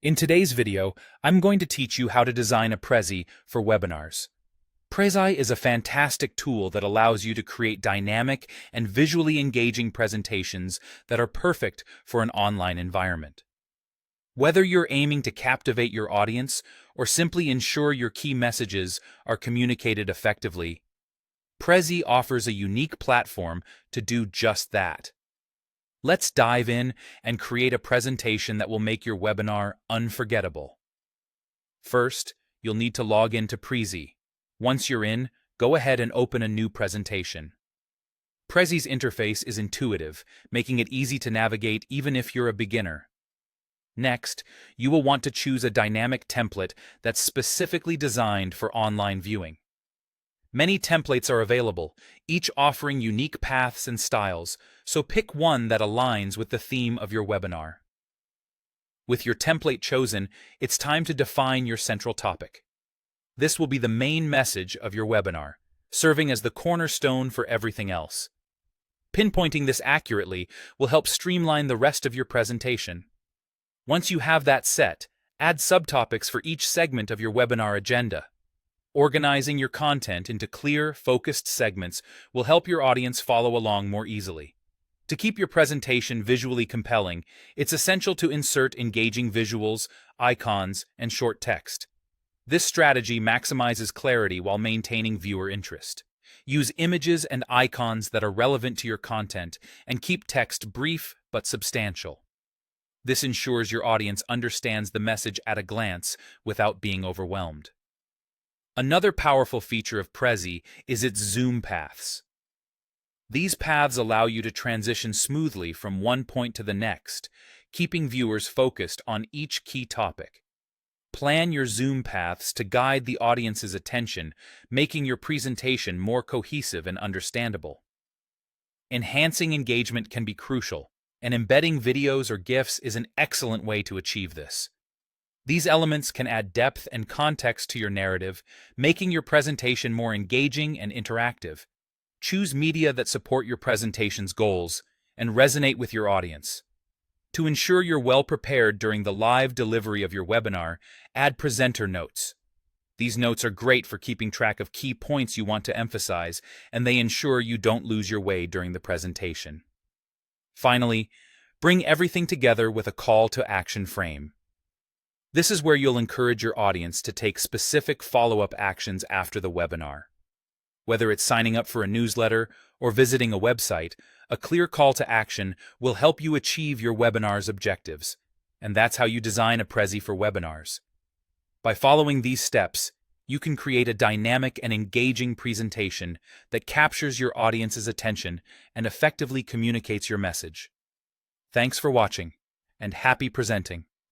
In today's video, I'm going to teach you how to design a Prezi for webinars. Prezi is a fantastic tool that allows you to create dynamic and visually engaging presentations that are perfect for an online environment. Whether you're aiming to captivate your audience or simply ensure your key messages are communicated effectively, Prezi offers a unique platform to do just that. Let's dive in and create a presentation that will make your webinar unforgettable. First, you'll need to log in to Prezi. Once you're in, go ahead and open a new presentation. Prezi's interface is intuitive, making it easy to navigate even if you're a beginner. Next, you will want to choose a dynamic template that's specifically designed for online viewing. Many templates are available, each offering unique paths and styles, so pick one that aligns with the theme of your webinar. With your template chosen, it's time to define your central topic. This will be the main message of your webinar, serving as the cornerstone for everything else. Pinpointing this accurately will help streamline the rest of your presentation. Once you have that set, add subtopics for each segment of your webinar agenda. Organizing your content into clear, focused segments will help your audience follow along more easily. To keep your presentation visually compelling, it's essential to insert engaging visuals, icons, and short text. This strategy maximizes clarity while maintaining viewer interest. Use images and icons that are relevant to your content and keep text brief but substantial. This ensures your audience understands the message at a glance without being overwhelmed. Another powerful feature of Prezi is its zoom paths. These paths allow you to transition smoothly from one point to the next, keeping viewers focused on each key topic. Plan your zoom paths to guide the audience's attention, making your presentation more cohesive and understandable. Enhancing engagement can be crucial, and embedding videos or GIFs is an excellent way to achieve this. These elements can add depth and context to your narrative, making your presentation more engaging and interactive. Choose media that support your presentation's goals and resonate with your audience. To ensure you're well prepared during the live delivery of your webinar, add presenter notes. These notes are great for keeping track of key points you want to emphasize, and they ensure you don't lose your way during the presentation. Finally, bring everything together with a call to action frame. This is where you'll encourage your audience to take specific follow-up actions after the webinar. Whether it's signing up for a newsletter or visiting a website, a clear call to action will help you achieve your webinar's objectives. And that's how you design a Prezi for webinars. By following these steps, you can create a dynamic and engaging presentation that captures your audience's attention and effectively communicates your message. Thanks for watching, and happy presenting!